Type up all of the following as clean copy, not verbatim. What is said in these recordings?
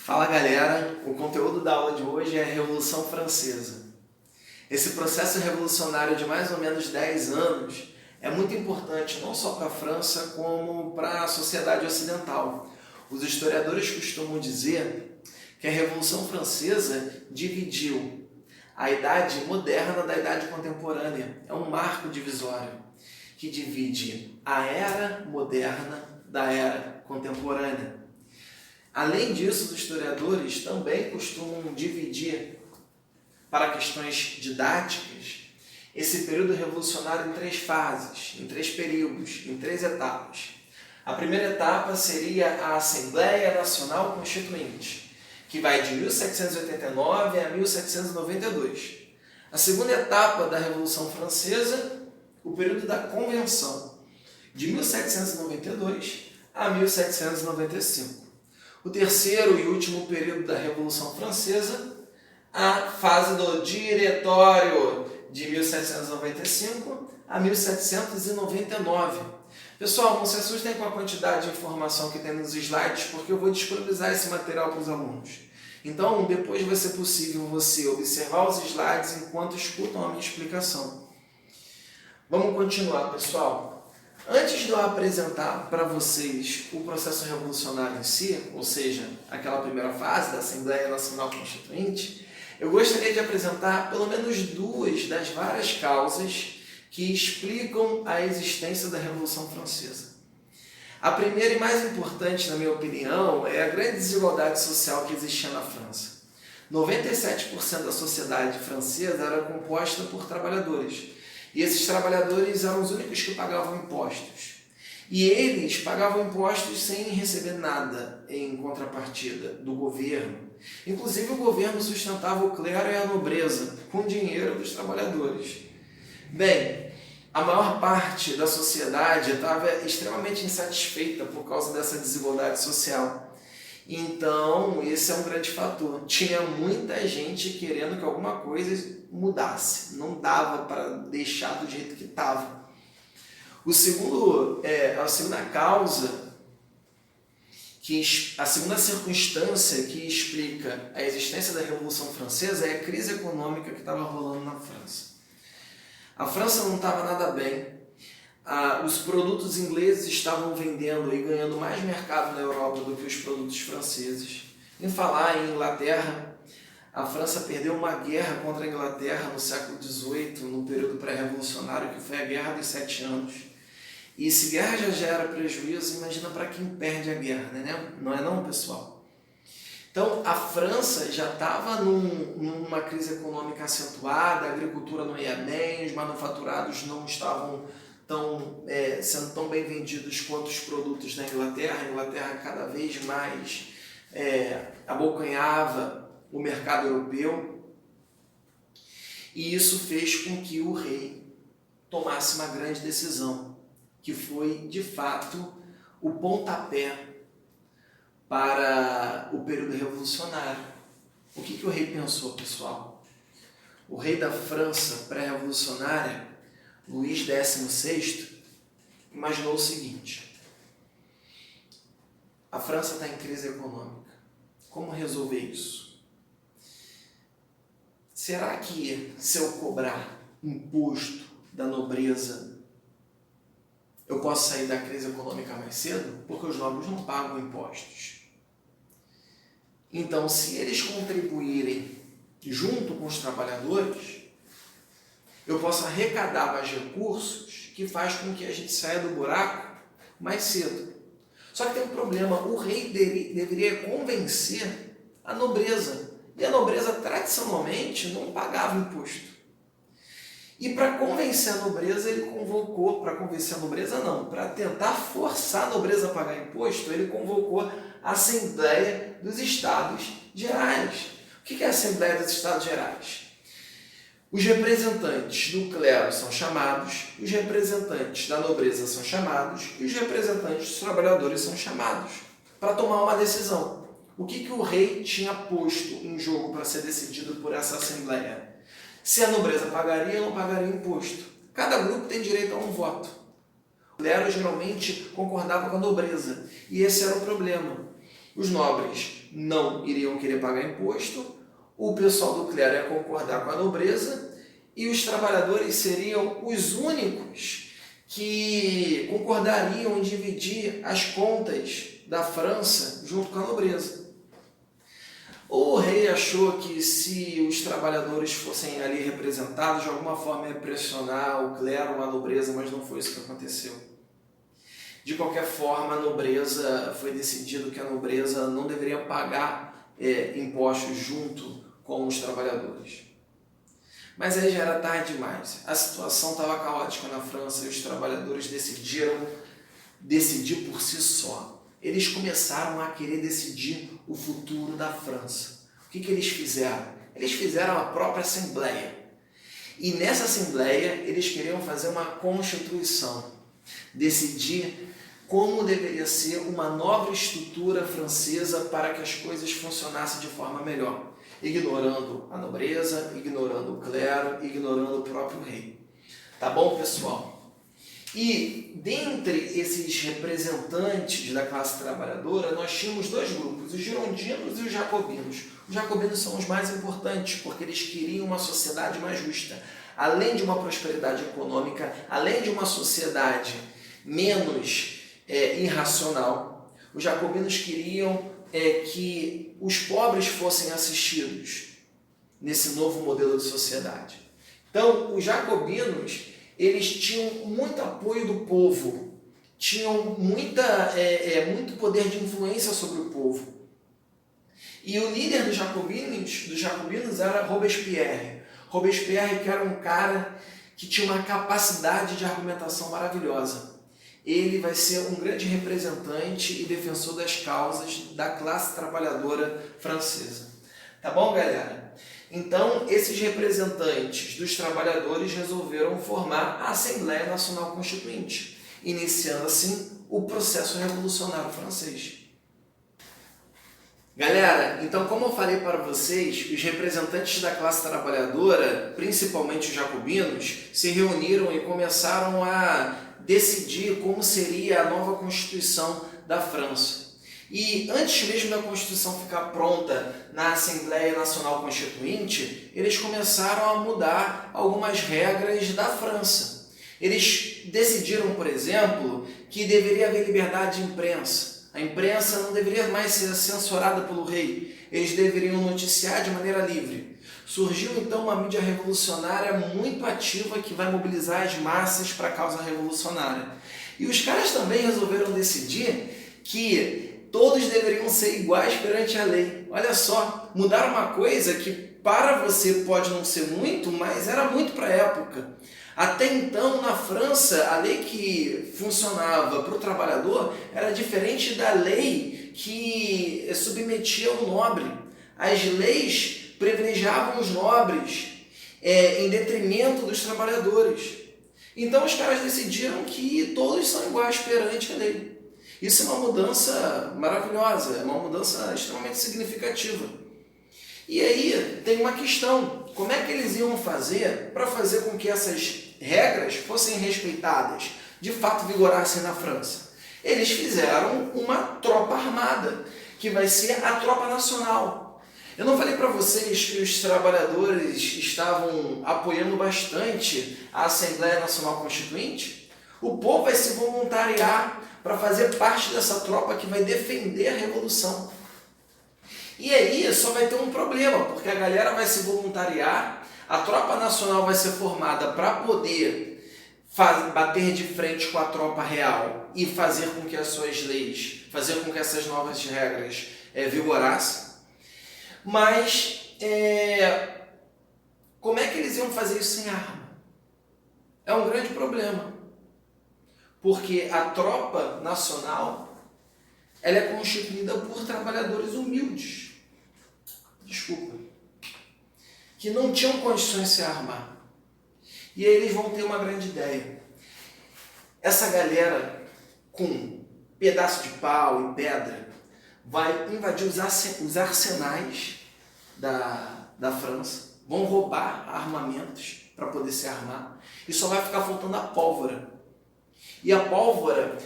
Fala galera, o conteúdo da aula de hoje é a Revolução Francesa. Esse processo revolucionário de mais ou menos 10 anos é muito importante não só para a França como para a sociedade ocidental. Os historiadores costumam dizer que a Revolução Francesa dividiu a idade moderna da idade contemporânea. É um marco divisório que divide a era moderna da era contemporânea. Além disso, os historiadores também costumam dividir, para questões didáticas, esse período revolucionário em 3 fases, em 3 períodos, em 3 etapas. A primeira etapa seria a Assembleia Nacional Constituinte, que vai de 1789 a 1792. A segunda etapa da Revolução Francesa, o período da Convenção, de 1792 a 1795. O terceiro e último período da Revolução Francesa, a fase do Diretório, de 1795 a 1799. Pessoal, não se assustem com a quantidade de informação que tem nos slides, porque eu vou disponibilizar esse material para os alunos. Então, depois vai ser possível você observar os slides enquanto escutam a minha explicação. Vamos continuar, pessoal. Antes de eu apresentar para vocês o processo revolucionário em si, ou seja, aquela primeira fase da Assembleia Nacional Constituinte, eu gostaria de apresentar pelo menos 2 das várias causas que explicam a existência da Revolução Francesa. A primeira e mais importante, na minha opinião, é a grande desigualdade social que existia na França. 97% da sociedade francesa era composta por trabalhadores. E esses trabalhadores eram os únicos que pagavam impostos. E eles pagavam impostos sem receber nada em contrapartida do governo. Inclusive, o governo sustentava o clero e a nobreza com o dinheiro dos trabalhadores. Bem, a maior parte da sociedade estava extremamente insatisfeita por causa dessa desigualdade social. Então, esse é um grande fator. Tinha muita gente querendo que alguma coisa mudasse. Não dava para deixar do jeito que estava. A segunda causa, a segunda circunstância que explica a existência da Revolução Francesa é a crise econômica que estava rolando na França. A França não estava nada bem. Os produtos ingleses estavam vendendo e ganhando mais mercado na Europa do que os produtos franceses. Em falar em Inglaterra, a França perdeu uma guerra contra a Inglaterra no século XVIII, no período pré-revolucionário, que foi a Guerra dos 7 Anos. E se guerra já gera prejuízo, imagina para quem perde a guerra, né? Não é não, pessoal? Então, a França já estava numa crise econômica acentuada, a agricultura não ia bem, os manufaturados não estavam sendo tão bem vendidos quanto os produtos da Inglaterra. A Inglaterra cada vez mais abocanhava o mercado europeu. E isso fez com que o rei tomasse uma grande decisão, que foi, de fato, o pontapé para o período revolucionário. O que o rei pensou, pessoal? O rei da França pré-revolucionária, Luís XVI, imaginou o seguinte: a França está em crise econômica. Como resolver isso? Será que se eu cobrar imposto da nobreza, eu posso sair da crise econômica mais cedo? Porque os nobres não pagam impostos. Então, se eles contribuírem junto com os trabalhadores, eu posso arrecadar mais recursos que faz com que a gente saia do buraco mais cedo. Só que tem um problema: o rei deveria convencer a nobreza. E a nobreza, tradicionalmente, não pagava imposto. E para convencer a nobreza, para tentar forçar a nobreza a pagar imposto, ele convocou a Assembleia dos Estados Gerais. O que é a Assembleia dos Estados Gerais? Os representantes do clero são chamados, os representantes da nobreza são chamados e os representantes dos trabalhadores são chamados para tomar uma decisão. O que o rei tinha posto em jogo para ser decidido por essa Assembleia? Se a nobreza pagaria ou não pagaria imposto. Cada grupo tem direito a um voto. O clero geralmente concordava com a nobreza, e esse era o problema. Os nobres não iriam querer pagar imposto, o pessoal do clero ia concordar com a nobreza e os trabalhadores seriam os únicos que concordariam em dividir as contas da França junto com a nobreza. O rei achou que se os trabalhadores fossem ali representados, de alguma forma ia pressionar o clero ou a nobreza, mas não foi isso que aconteceu. De qualquer forma, a nobreza, foi decidido que a nobreza não deveria pagar impostos junto com os trabalhadores. Mas aí já era tarde demais. A situação estava caótica na França e os trabalhadores decidiram decidir por si só. Eles começaram a querer decidir o futuro da França. O que eles fizeram? Eles fizeram a própria Assembleia. E nessa Assembleia eles queriam fazer uma constituição, decidir como deveria ser uma nova estrutura francesa para que as coisas funcionassem de forma melhor, ignorando a nobreza, ignorando o clero, ignorando o próprio rei. Tá bom, pessoal? E dentre esses representantes da classe trabalhadora, nós tínhamos dois grupos, os girondinos e os jacobinos. Os jacobinos são os mais importantes, porque eles queriam uma sociedade mais justa. Além de uma prosperidade econômica, além de uma sociedade menos irracional, os jacobinos queriam que os pobres fossem assistidos nesse novo modelo de sociedade. Então, os jacobinos, eles tinham muito apoio do povo, tinham muito poder de influência sobre o povo. E o líder dos jacobinos era Robespierre. Robespierre, que era um cara que tinha uma capacidade de argumentação maravilhosa. Ele vai ser um grande representante e defensor das causas da classe trabalhadora francesa. Tá bom, galera? Então, esses representantes dos trabalhadores resolveram formar a Assembleia Nacional Constituinte, iniciando assim o processo revolucionário francês. Galera, então como eu falei para vocês, os representantes da classe trabalhadora, principalmente os jacobinos, se reuniram e começaram a decidir como seria a nova Constituição da França. E antes mesmo da Constituição ficar pronta na Assembleia Nacional Constituinte, eles começaram a mudar algumas regras da França. Eles decidiram, por exemplo, que deveria haver liberdade de imprensa. A imprensa não deveria mais ser censurada pelo rei. Eles deveriam noticiar de maneira livre. Surgiu então uma mídia revolucionária muito ativa que vai mobilizar as massas para a causa revolucionária. E os caras também resolveram decidir que todos deveriam ser iguais perante a lei. Olha só, mudaram uma coisa que para você pode não ser muito, mas era muito para a época. Até então, na França, a lei que funcionava para o trabalhador era diferente da lei que submetia o nobre. As leis privilegiavam os nobres em detrimento dos trabalhadores. Então os caras decidiram que todos são iguais perante a lei. Isso é uma mudança maravilhosa, é uma mudança extremamente significativa. E aí tem uma questão, como é que eles iam fazer para fazer com que essas regras fossem respeitadas, de fato vigorassem na França? Eles fizeram uma tropa armada, que vai ser a tropa nacional. Eu não falei para vocês que os trabalhadores estavam apoiando bastante a Assembleia Nacional Constituinte? O povo vai se voluntariar para fazer parte dessa tropa que vai defender a Revolução. E aí só vai ter um problema, porque a galera vai se voluntariar, a tropa nacional vai ser formada para poder bater de frente com a tropa real e fazer com que as suas leis, fazer com que essas novas regras vigorassem. Mas como é que eles iam fazer isso sem arma? É um grande problema. Porque a tropa nacional ela é constituída por trabalhadores humildes. Desculpa. Que não tinham condições de se armar. E aí eles vão ter uma grande ideia. Essa galera com pedaço de pau e pedra vai invadir os arsenais da França, vão roubar armamentos para poder se armar, e só vai ficar faltando a pólvora. E a pólvora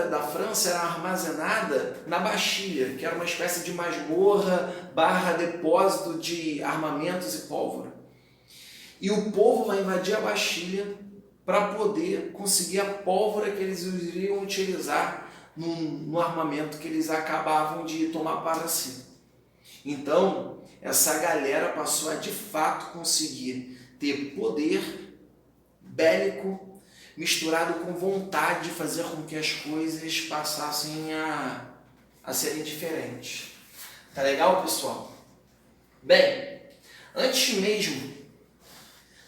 da França era armazenada na Bastilha, que era uma espécie de masmorra / depósito de armamentos e pólvora. E o povo vai invadir a Bastilha para poder conseguir a pólvora que eles iriam utilizar no armamento que eles acabavam de tomar para si. Então, essa galera passou a de fato conseguir ter poder bélico misturado com vontade de fazer com que as coisas passassem a serem diferentes. Tá legal, pessoal? Bem, antes mesmo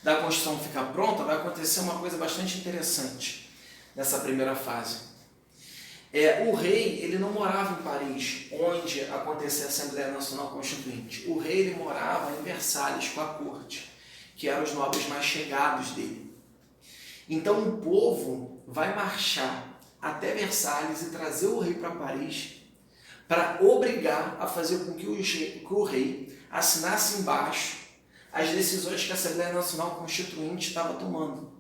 da construção ficar pronta, vai acontecer uma coisa bastante interessante nessa primeira fase. O rei ele não morava em Paris, onde acontecia a Assembleia Nacional Constituinte. O rei ele morava em Versalhes, com a corte, que eram os nobres mais chegados dele. Então o povo vai marchar até Versalhes e trazer o rei para Paris para obrigar a fazer com que o rei assinasse embaixo as decisões que a Assembleia Nacional Constituinte estava tomando,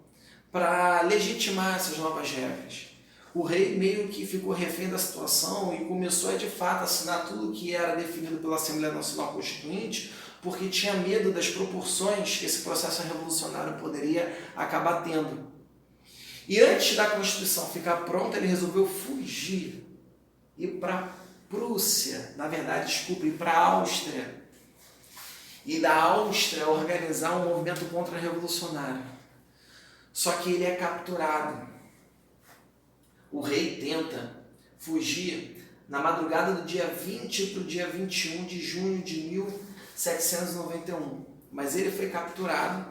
para legitimar essas novas regras. O rei meio que ficou refém da situação e começou a de fato assinar tudo que era definido pela Assembleia Nacional Constituinte, porque tinha medo das proporções que esse processo revolucionário poderia acabar tendo. E antes da Constituição ficar pronta, ele resolveu fugir, ir para Prússia, ir para a Áustria. E da Áustria organizar um movimento contra-revolucionário. Só que ele é capturado. O rei tenta fugir na madrugada do dia 20 para o dia 21 de junho de 1791. Mas ele foi capturado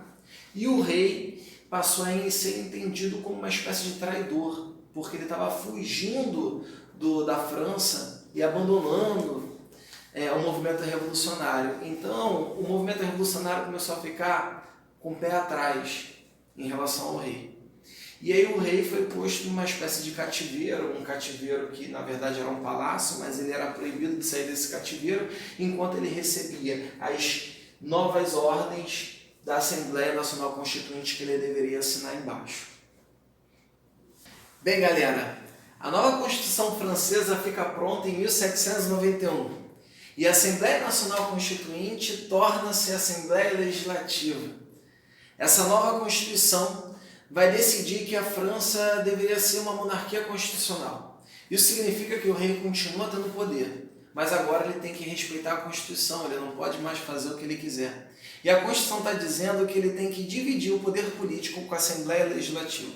e o rei passou a ser entendido como uma espécie de traidor, porque ele estava fugindo da França e abandonando o movimento revolucionário. Então, o movimento revolucionário começou a ficar com o pé atrás em relação ao rei. E aí o rei foi posto numa espécie de cativeiro, um cativeiro que na verdade era um palácio, mas ele era proibido de sair desse cativeiro enquanto ele recebia as novas ordens da Assembleia Nacional Constituinte que ele deveria assinar embaixo. Bem, galera, a nova Constituição Francesa fica pronta em 1791 e a Assembleia Nacional Constituinte torna-se Assembleia Legislativa. Essa nova Constituição vai decidir que a França deveria ser uma monarquia constitucional. Isso significa que o rei continua tendo poder, mas agora ele tem que respeitar a Constituição, ele não pode mais fazer o que ele quiser. E a Constituição está dizendo que ele tem que dividir o poder político com a Assembleia Legislativa.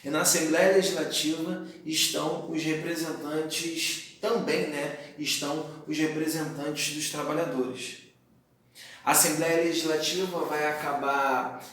E na Assembleia Legislativa estão os representantes, estão os representantes dos trabalhadores. A Assembleia Legislativa vai acabar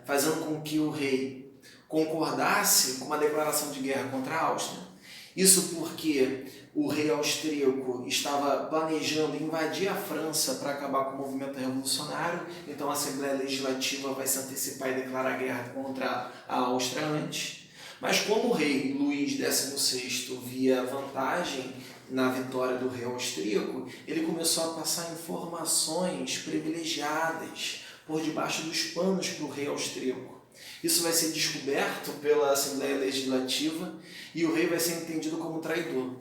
fazendo com que o rei concordasse com uma declaração de guerra contra a Áustria. Isso porque o rei austríaco estava planejando invadir a França para acabar com o movimento revolucionário, então a Assembleia Legislativa vai se antecipar e declarar guerra contra a Áustria antes. Mas como o rei Luís XVI via vantagem na vitória do rei austríaco, ele começou a passar informações privilegiadas por debaixo dos panos para o rei austríaco. Isso vai ser descoberto pela Assembleia Legislativa e o rei vai ser entendido como traidor.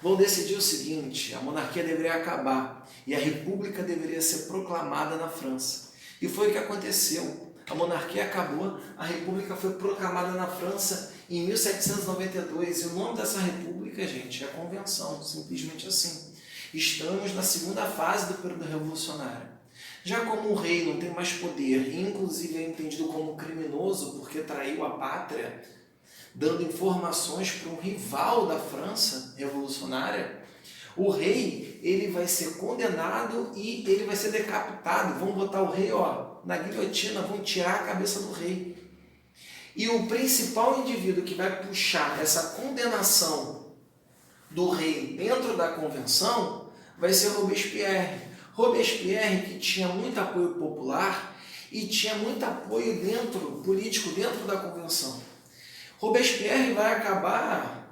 Vão decidir o seguinte: a monarquia deveria acabar e a república deveria ser proclamada na França. E foi o que aconteceu. A monarquia acabou, a república foi proclamada na França em 1792 e o nome dessa república, gente, é a Convenção, simplesmente assim. Estamos na segunda fase do período revolucionário. Já como o rei não tem mais poder e inclusive é entendido como criminoso porque traiu a pátria, dando informações para um rival da França revolucionária, o rei ele vai ser condenado e ele vai ser decapitado. Vão botar o rei na guilhotina, vão tirar a cabeça do rei. E o principal indivíduo que vai puxar essa condenação do rei dentro da convenção vai ser Robespierre. Robespierre, que tinha muito apoio popular e tinha muito apoio político dentro da convenção. Robespierre vai acabar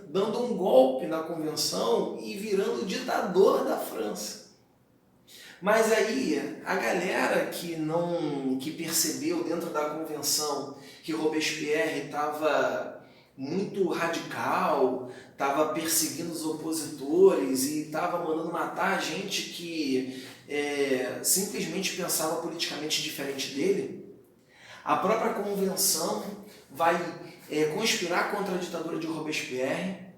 dando um golpe na convenção e virando ditador da França. Mas aí, a galera que percebeu dentro da convenção que Robespierre estava muito radical, estava perseguindo os opositores e estava mandando matar gente que simplesmente pensava politicamente diferente dele, a própria convenção vai conspirar contra a ditadura de Robespierre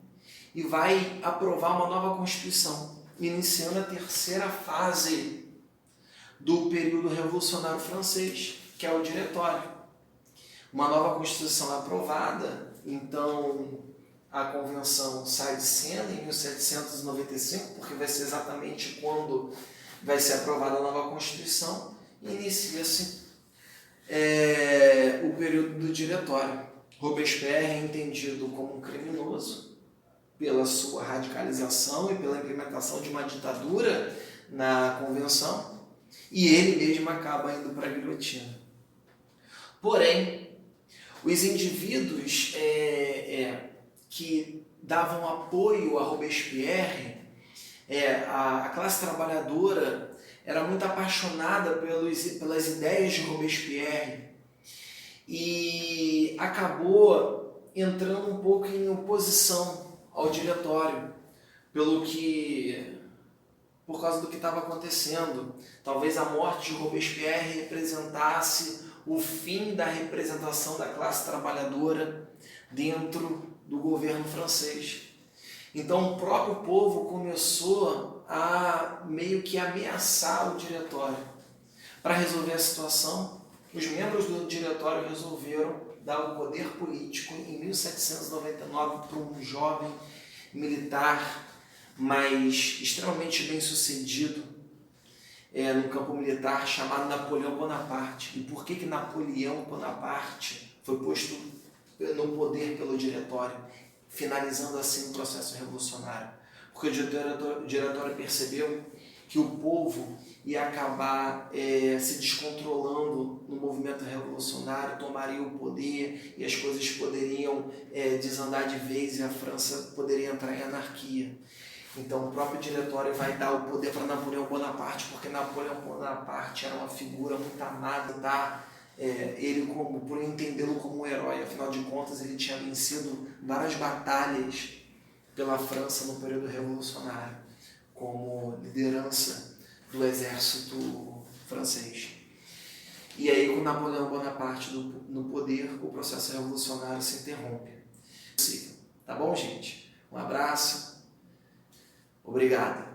e vai aprovar uma nova Constituição, iniciando a terceira fase do período revolucionário francês, que é o Diretório. Uma nova Constituição é aprovada, então a Convenção sai de cena em 1795, porque vai ser exatamente quando vai ser aprovada a nova Constituição, e inicia-se o período do Diretório. Robespierre é entendido como um criminoso pela sua radicalização e pela implementação de uma ditadura na Convenção, e ele mesmo acaba indo para a guilhotina. Porém, os indivíduos que davam apoio a Robespierre, a classe trabalhadora era muito apaixonada pelas ideias de Robespierre e acabou entrando um pouco em oposição ao Diretório, por causa do que estava acontecendo. Talvez a morte de Robespierre representasse o fim da representação da classe trabalhadora dentro do governo francês. Então o próprio povo começou a meio que ameaçar o Diretório. Para resolver a situação, os membros do Diretório resolveram dar o poder político em 1799 para um jovem militar, mas extremamente bem sucedido no campo militar, chamado Napoleão Bonaparte. E por que Napoleão Bonaparte foi posto no poder pelo Diretório, finalizando assim o processo revolucionário? Porque o Diretório percebeu que o povo ia acabar se descontrolando no movimento revolucionário, tomaria o poder e as coisas poderiam desandar de vez e a França poderia entrar em anarquia. Então o próprio Diretório vai dar o poder para Napoleão Bonaparte, porque Napoleão Bonaparte era uma figura muito amada, por entendê-lo como um herói. Afinal de contas, ele tinha vencido várias batalhas pela França no período revolucionário, como liderança do exército francês. E aí, com Napoleão Bonaparte no poder, o processo revolucionário se interrompe. Tá bom, gente? Um abraço. Obrigado.